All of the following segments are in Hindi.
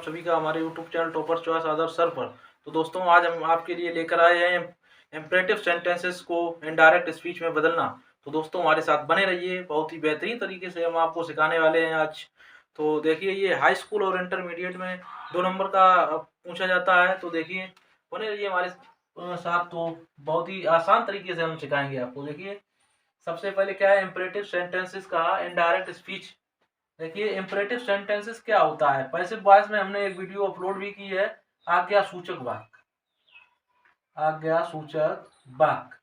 आप सभी का हमारे यूट्यूब चैनल टॉपर चॉइस आदर्श सर पर। तो दोस्तों आज हम आपके लिए लेकर आए हैं इम्परेटिव सेंटेंसेस को इनडायरेक्ट स्पीच में बदलना। तो दोस्तों हमारे साथ बने रहिए, बहुत ही बेहतरीन तरीके से हम आपको सिखाने वाले हैं आज। तो देखिए ये हाई स्कूल और इंटरमीडिएट में 2 नंबर का पूछा जाता है। तो देखिए बने रहिए हमारे साथ। तो बहुत ही आसान तरीके से हम सिखाएंगे आपको। देखिए सबसे पहले क्या है इम्परेटिव सेंटेंसेस का इनडायरेक्ट स्पीच। देखिए इम्परेटिव सेंटेंसेस क्या होता है। पैसिव वॉइस में हमने एक वीडियो अपलोड भी की है, आज्ञा सूचक वाक्य। आज्ञा सूचक वाक्य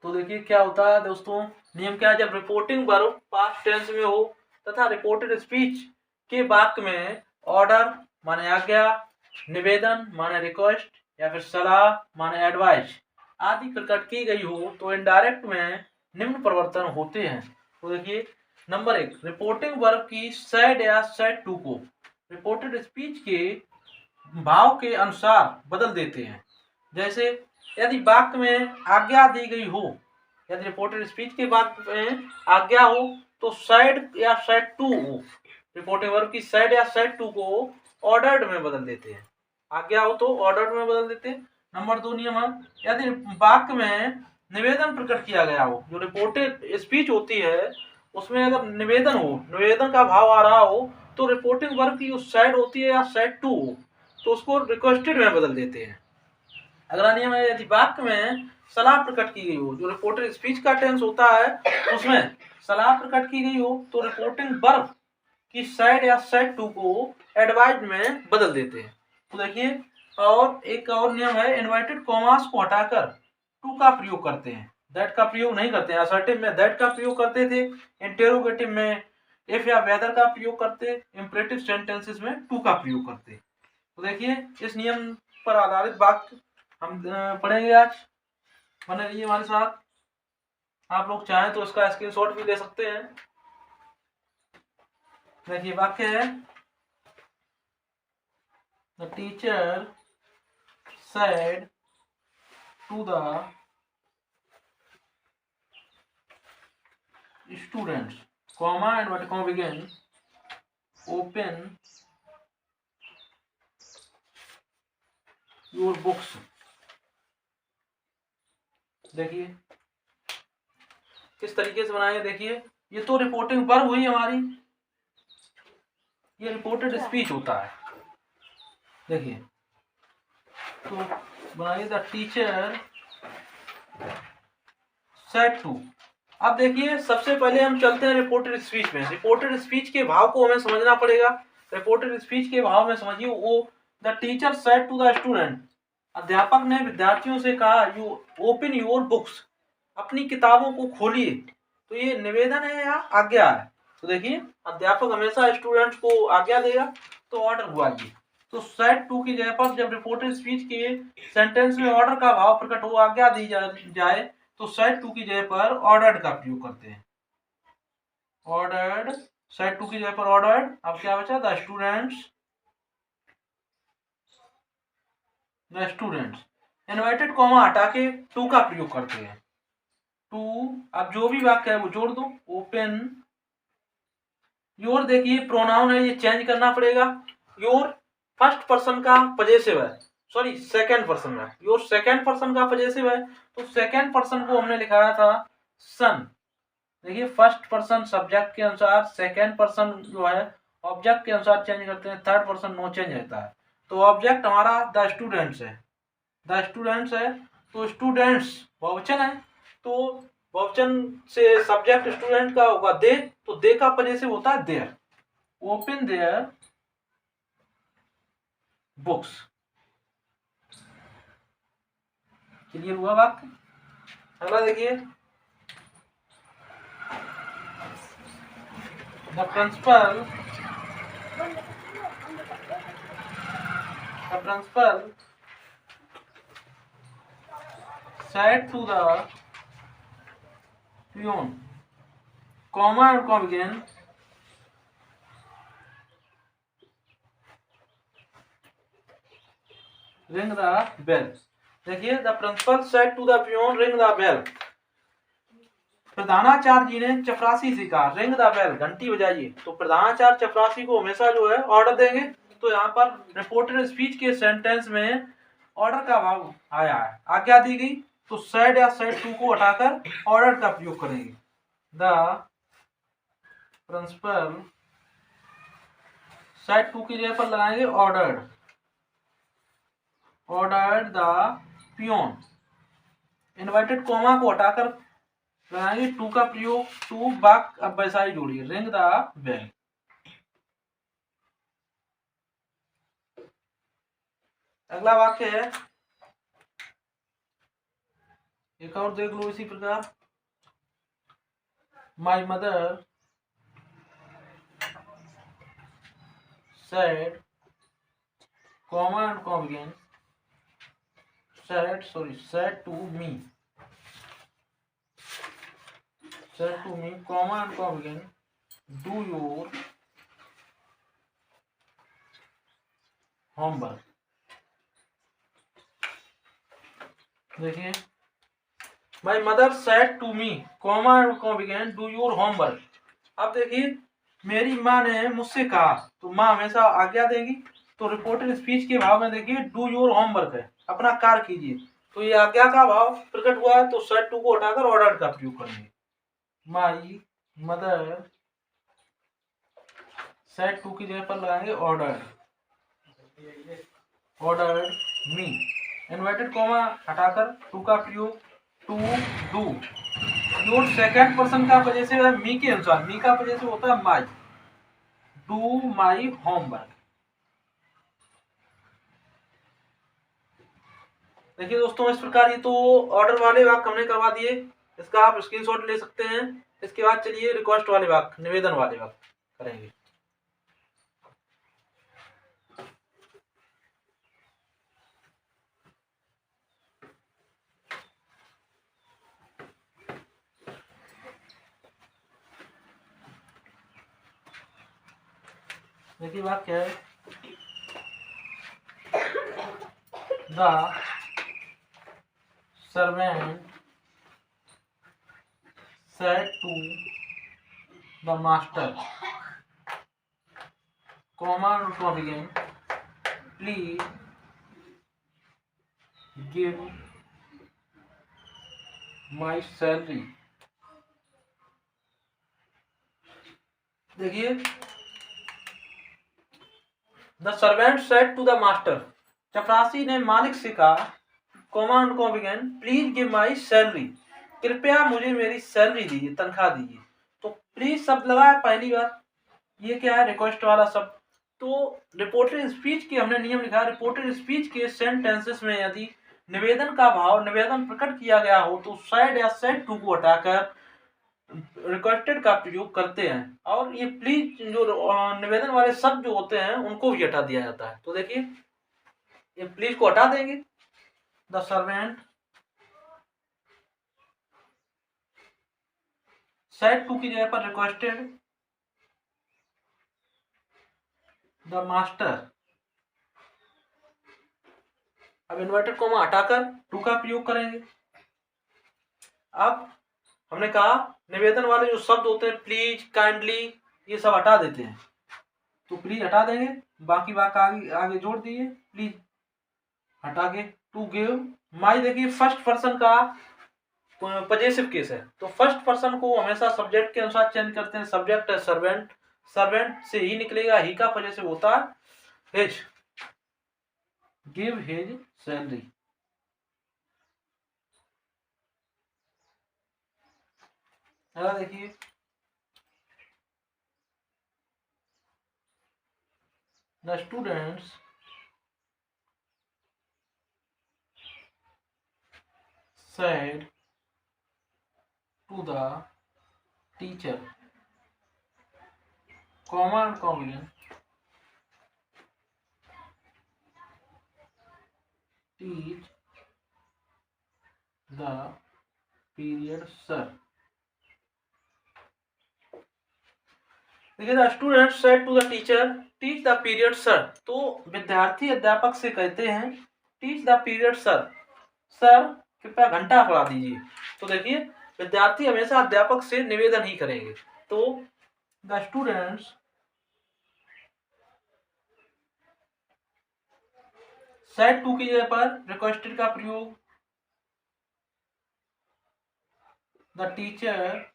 तो देखिए क्या होता है दोस्तों, नियम क्या है, जब रिपोर्टिंग वर्ब पास्ट टेंस में हो तथा रिपोर्टेड स्पीच के वाक्य में ऑर्डर माने आज्ञा, निवेदन माने रिक्वेस्ट या फिर सलाह माने एडवाइस आदि प्रकट की गई हो तो इनडायरेक्ट में निम्न परिवर्तन होते हैं। तो देखिए नंबर 1, रिपोर्टिंग वर्ब की सैड या सैड टू को रिपोर्टेड स्पीच के भाव के अनुसार बदल देते हैं। जैसे यदि वाक्य में आज्ञा दी गई हो, यदि रिपोर्टेड स्पीच के वाक्य में आज्ञा हो तो सैड या सैड टू हो, रिपोर्टिंग वर्ब की सैड या सैड टू को ऑर्डर्ड में बदल देते हैं। आज्ञा हो तो ऑर्डर्ड में बदल देते हैं। नंबर 2 नियम है, यदि वाक्य में निवेदन प्रकट किया गया हो, जो रिपोर्टेड स्पीच होती है उसमें अगर निवेदन हो, निवेदन का भाव आ रहा हो तो रिपोर्टिंग वर्ब की उस साइड होती है या साइड टू हो तो उसको रिक्वेस्टेड में बदल देते हैं। अगला नियम है, यदि वाक्य में सलाह प्रकट की गई हो, जो रिपोर्टेड स्पीच का टेंस होता है उसमें सलाह प्रकट की गई हो तो रिपोर्टिंग वर्ब की साइड या साइड टू को एडवाइज में बदल देते हैं। तो देखिए और एक और नियम है, इन्वर्टेड कॉमास को हटाकर टू का प्रयोग करते हैं, दैट का प्रयोग नहीं करते हैं। असर्टिव में दैट का प्रयोग करते थे, इंटेरोगेटिव में इफ या वेदर का प्रयोग करते, इंपरेटिव सेंटेंसेस में टू का प्रयोग करते। तो देखिए इस नियम पर आधारित वाक्य हम पढ़ेंगे आज। बने रहिए हमारे साथ। आप लोग चाहें तो इसका स्क्रीनशॉट भी ले सकते हैं। देखिए वाक्य है, the teacher said to the students, comma and what comma begin, open your books। देखिए किस तरीके से बनाएंगे। देखिए ये तो रिपोर्टिंग वर्ब हुई हमारी, ये रिपोर्टेड स्पीच होता है। देखिए तो बनाइए द टीचर सेड टू। अब देखिए सबसे पहले हम चलते हैं रिपोर्टेड स्पीच में। रिपोर्टेड स्पीच के भाव को हमें समझना पड़ेगा। रिपोर्टेड स्पीच के भाव में समझिए, वो the teacher said to the student, अध्यापक ने विद्यार्थियों से कहा, यू ओपन योर बुक्स, अपनी किताबों को खोलिए। तो ये निवेदन है या आज्ञा है। तो देखिए अध्यापक हमेशा स्टूडेंट्स को आज्ञा देगा तो ऑर्डर हुआ ये। तो सेड टू की जगह पर जब रिपोर्टेड स्पीच के सेंटेंस में ऑर्डर का भाव प्रकट हो, आज्ञा दी जाए तो सेड टू की जगह पर ऑर्डर्ड का प्रयोग करते हैं। ऑर्डर्ड, सेड टू की जगह पर ऑर्डर्ड। अब क्या बचा, the students, the students. Inverted comma हटा के टू का प्रयोग करते हैं। टू, अब जो भी वाक्य है वो जोड़ दो। ओपन योर, देखिए प्रोनाउन है ये चेंज करना पड़ेगा। योर फर्स्ट पर्सन का पजेसिव है, सॉरी सेकंड पर्सन का, योर सेकंड पर्सन का पजेसिव है तो सेकंड पर्सन को हमने लिखाया था सन। देखिए फर्स्ट पर्सन सब्जेक्ट के अनुसार, सेकंड पर्सन जो है ऑब्जेक्ट के अनुसार चेंज करते हैं, थर्ड पर्सन नो चेंज रहता है। तो ऑब्जेक्ट हमारा द स्टूडेंट्स है, द स्टूडेंट्स है तो स्टूडेंट्स बहुवचन है तो बहुवचन से सब्जेक्ट स्टूडेंट का होगा दे, तो दे का पजेसिव होता है their. Open their books. Clear हुआ वाक्य। अगला देखिए, the principal said to the peon, comma and comma begin, ring the bell। देखिए the principal said to the peon ring the bell. प्रधानाचार्य जी ने चपरासी से कहा रिंग द बेल, घंटी बजाइए। तो प्रधानाचार्य चपरासी को हमेशा जो है ऑर्डर देंगे। तो यहाँ पर रिपोर्टेड स्पीच के सेंटेंस में ऑर्डर का भाव आया है, आज्ञा दी गई। तो सेड या सेड टू को हटाकर ऑर्डर का प्रयोग करेंगे। द प्रिंसिपल, सेड टू की जगह पर लगाएंगे ordered, ordered the peon. Inverted comma को हटाकर लगाएंगे टू का प्रयोग, टू बाक अब वैसा ही जोड़िए, रिंग द बेल। अगला वाक्य है, एक और देख लो इसी प्रकार। My mother said, comma and comma begin, said to me, comma and comma begin, do your homework। देखिए, my mother said to me, comma and comma begin, do your homework. अब देखिए, मेरी माँ ने मुझसे कहा, तो माँ हमेशा आज्ञा देगी। तो रिपोर्टेड स्पीच के भाव में देखिए डू योर होमवर्क है, अपना कार्य कीजिए। तो ये आज्ञा का भाव प्रकट हुआ है, तो सेड टू को हटाकर ऑर्डर का प्रयोग करेंगे। माई मदर सेड टू की जगह पर लगाएंगे order, order me. Inverted comma हटाकर टू का प्रयोग, to do. Your second person का वजह से मी के अनुसार, मी का वजह से होता है माई, डू माई होमवर्क। देखिए दोस्तों, इस प्रकार ये तो ऑर्डर वाले वाक्य हमने करवा दिए, इसका आप स्क्रीनशॉट ले सकते हैं। इसके बाद चलिए रिक्वेस्ट वाले वाक्य, निवेदन वाले वाक्य करेंगे। देखिए वाक्य है, the servant said to the master, comma and comma begin, please give my salary। देखिए, the servant said to the master, चपरासी ने मालिक से कहा, comma and comma begin, please give my salary, कृपया मुझे मेरी सैलरी दीजिए, तनख्वाह दीजिए। तो प्लीज शब्द लगा है पहली बार, ये क्या है, रिक्वेस्ट वाला शब्द। तो रिपोर्टेड स्पीच के हमने नियम लिखा, रिपोर्टेड स्पीच के सेंटेंसेस में यदि निवेदन का भाव, निवेदन प्रकट किया गया हो, तो सेड या सेड टू को हटाकर रिक्वेस्टेड का प्रयोग करते हैं। और ये प्लीज जो निवेदन वाले शब्द जो होते हैं उनको भी हटा दिया जाता है। तो देखिए, ये प्लीज को हटा देंगे, द सर्वेंट सेड टू की जगह पर रिक्वेस्टेड द मास्टर। अब इन्वर्टेड कॉमा हटाकर टू का प्रयोग करेंगे। अब हमने कहा निवेदन वाले जो शब्द होते हैं, प्लीज, काइंडली, ये सब हटा देते हैं। तो प्लीज हटा देंगे, बाकी वाक्य आगे जोड़ दिए, प्लीज हटा के टू गिव माई। देखिए, फर्स्ट पर्सन का पजेसिव केस है, तो फर्स्ट पर्सन को हमेशा सब्जेक्ट के अनुसार चेंज करते हैं। सब्जेक्ट है सर्वेंट, सर्वेंट से ही निकलेगा, ही का पजेसिव होता है हिज, गिव हिज सैलरी। देखिए, the students said to the teacher, comma and comma begin, teach the period sir। देखिए, the student said to the teacher, teach the period sir. तो विद्यार्थी अध्यापक से कहते हैं, teach the period sir, sir कृपया घंटा पढ़ा दीजिए। तो देखिए, विद्यार्थी हमेशा अध्यापक से निवेदन ही करेंगे। तो द स्टूडेंट्स सेड टू की जगह पर रिक्वेस्टेड का प्रयोग, द टीचर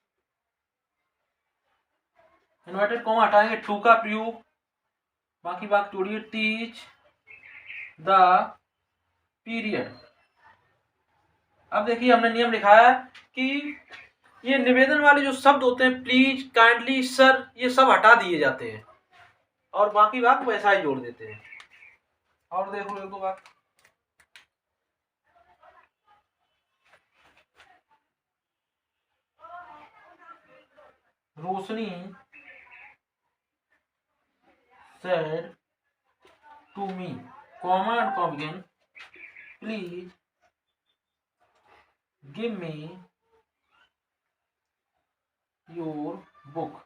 इन्वर्टेड कॉमा हटाएंगे, टू का प्रयोग, बाकी बात जोड़िए, टीच द पीरियड। अब देखिए हमने नियम लिखा है कि ये निवेदन वाले जो शब्द होते हैं प्लीज, काइंडली, सर, ये सब हटा दिए जाते हैं और बाकी बात वैसा ही जोड़ देते हैं। और देखो एक दो बात, रोशनी said to me, comma and comma again, please give me your book।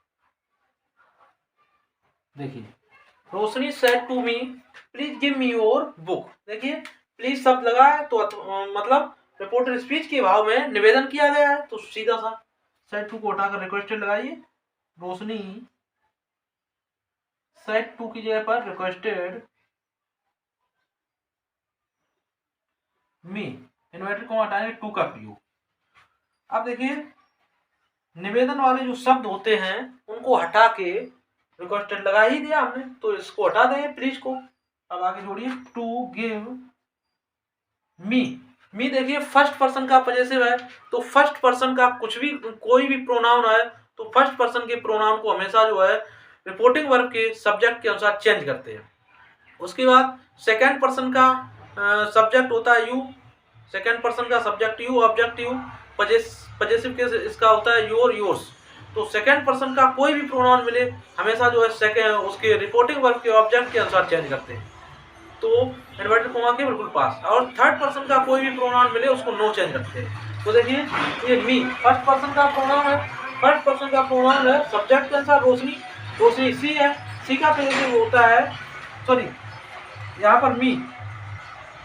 देखिए रोशनी said to me please give me your book। देखिए प्लीज शब्द लगा है तो मतलब रिपोर्टेड स्पीच के भाव में निवेदन किया गया है, तो सीधा सा said to को हटाकर रिक्वेस्टेड लगाइए, रोशनी said to की जगह पर रिक्वेस्टेड मी, इन्वर्टेड कॉमा हटाएंगे, टू का प्रयोग। अब देखिए निवेदन वाले जो शब्द होते हैं उनको हटा के रिक्वेस्टेड लगा ही दिया हमने, तो इसको हटा देंगे प्लीज को। अब आगे जोड़िए, टू गिव मी देखिए फर्स्ट पर्सन का पजेसिव है, तो फर्स्ट पर्सन का कुछ भी कोई भी प्रोनाउन है तो फर्स्ट पर्सन के प्रोनाउन को हमेशा जो है रिपोर्टिंग वर्ब के सब्जेक्ट के अनुसार चेंज करते हैं। उसके बाद सेकेंड पर्सन का सब्जेक्ट होता है यू, सेकेंड पर्सन का subject you, object you, possessive के इसका होता है योर, योर्स। तो सेकेंड पर्सन का कोई भी प्रोनाउन मिले हमेशा जो है सेकेंड उसके रिपोर्टिंग वर्ब के ऑब्जेक्ट के अनुसार चेंज करते हैं, तो इन्वर्टेड कॉमा के बिल्कुल पास। और थर्ड पर्सन का कोई भी प्रोनाउन मिले उसको नो चेंज करते हैं। तो देखिए ये मी फर्स्ट पर्सन का प्रोनाउन है, फर्स्ट पर्सन का प्रोनाउन है, सब्जेक्ट के अनुसार रोशनी, रोशनी सी है, सी का पजेसिव होता है, सॉरी यहाँ पर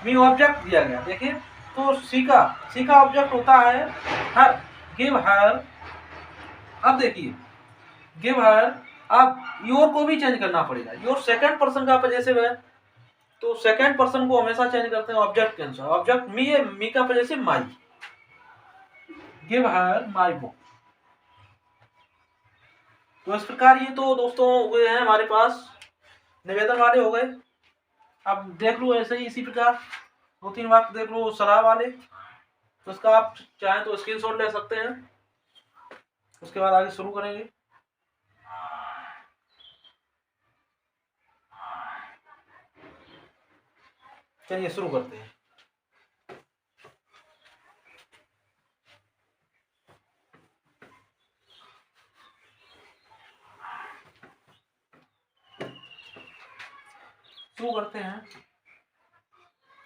मी ऑब्जेक्ट दिया गया, देखिए तो सी का ऑब्जेक्ट होता है हर, गिव हर। अब देखिए गिव हर, अब योर को भी चेंज करना पड़ेगा, योर सेकंड पर्सन का पजेसिव है तो सेकंड पर्सन को हमेशा चेंज करते हैं ऑब्जेक्ट के अनुसार, ऑब्जेक्ट मी है, मी का possessive my, give her my book. तो इस प्रकार ये तो दोस्तों हुए हैं हमारे पास निवेदन वाले हो गए। अब देख लो ऐसे ही इसी प्रकार दो तीन वाक्य देख लो सलाह वाले, तो इसका आप चाहें तो स्क्रीनशॉट ले सकते हैं, उसके बाद आगे शुरू करेंगे। चलिए शुरू करते हैं। शुरू करते हैं।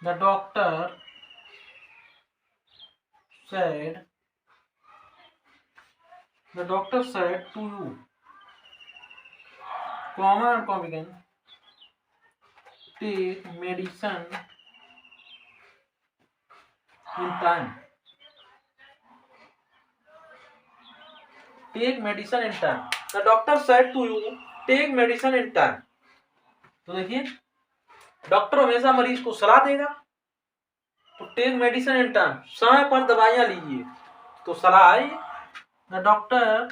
The doctor said, the doctor said to you, comma and comma again, take medicine in time, take medicine in time, the doctor said to you take medicine in time। तो देखिए डॉक्टर हमेशा मरीज को सलाह देगा, तो टेक मेडिसिन इन टाइम, समय पर दवाइयां लीजिए, तो सलाह आई। द डॉक्टर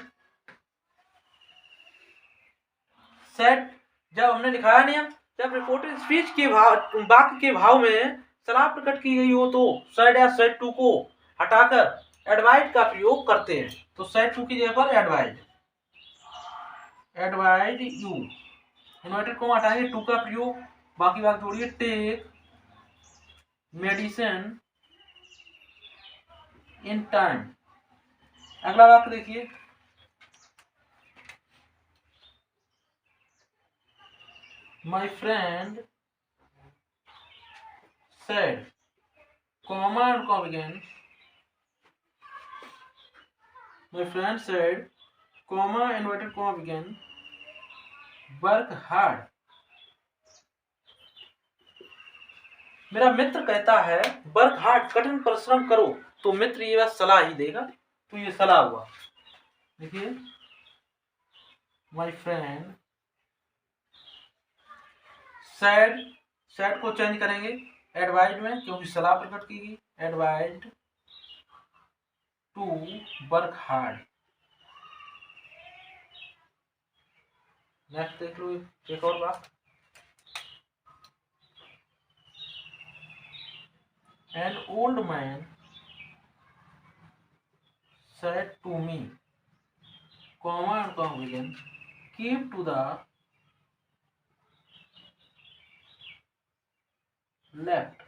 सेड, जब हमने लिखाया नियम, जब रिपोर्टेड स्पीच के भाव वाक्य के भाव में सलाह प्रकट की गई हो तो सेड या सेड टू को हटाकर एडवाइज का प्रयोग करते हैं, तो सेड टू की जगह पर advise, advise you, inverted comma हटाएंगे, टू का प्रयोग, बाकी बात जोड़िए, टेक मेडिसिन इन टाइम। अगला वाक्य देखिए, my friend said, comma and comma again, my friend said, comma inverted comma again, work hard. मेरा मित्र कहता है वर्क हार्ड, कठिन परिश्रम करो, तो मित्र ये बात सलाह ही देगा, तो ये सलाह हुआ। देखिए माय फ्रेंड सैड, सैड को चेंज करेंगे एडवाइज में, क्योंकि सलाह प्रकट की गई। Advise to work hard. Next देख लो एक और बात। An old man said to me, comma and conversion, keep to the left.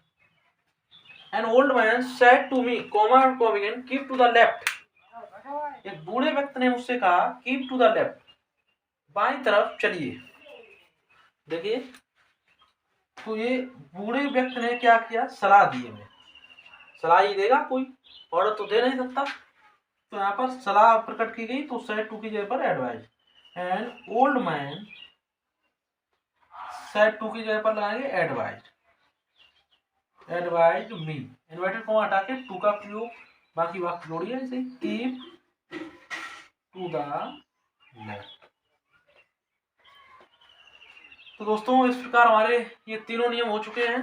An old man said to me, comma and conversion, keep to the left. एक बूढ़े व्यक्ति ने मुझसे कहा कीप टू द लेफ्ट, बाईं तरफ चलिए। देखिए तो ये बूढ़े व्यक्ति ने क्या किया, सलाह दी हमें। सलाह ही देगा कोई, ऑर्डर तो दे नहीं सकता। तो यहाँ पर सलाह प्रकट की गई, तो सेड टू की जगह पर advise. And old man said to की जगह पर लगाएंगे advise. Advise me, inverted comma हटा के टू का प्रयोग बाकी वाक्य जोड़िए ऐसे, कीप टू द लेफ्ट। तो दोस्तों इस प्रकार हमारे ये तीनों नियम हो चुके हैं।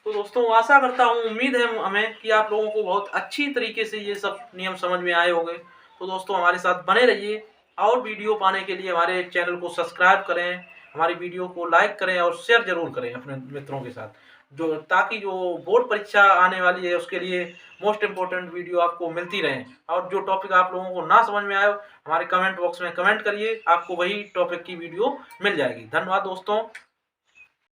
तो दोस्तों आशा करता हूँ, उम्मीद है हमें कि आप लोगों को बहुत अच्छी तरीके से ये सब नियम समझ में आए होंगे। तो दोस्तों हमारे साथ बने रहिए, और वीडियो पाने के लिए हमारे चैनल को सब्सक्राइब करें, हमारी वीडियो को लाइक करें और शेयर जरूर करें अपने मित्रों के साथ, जो ताकि जो बोर्ड परीक्षा आने वाली है उसके लिए मोस्ट इम्पोर्टेंट वीडियो आपको मिलती रहे। और जो टॉपिक आप लोगों को ना समझ में आए हमारे कमेंट बॉक्स में कमेंट करिए, आपको वही टॉपिक की वीडियो मिल जाएगी। धन्यवाद दोस्तों।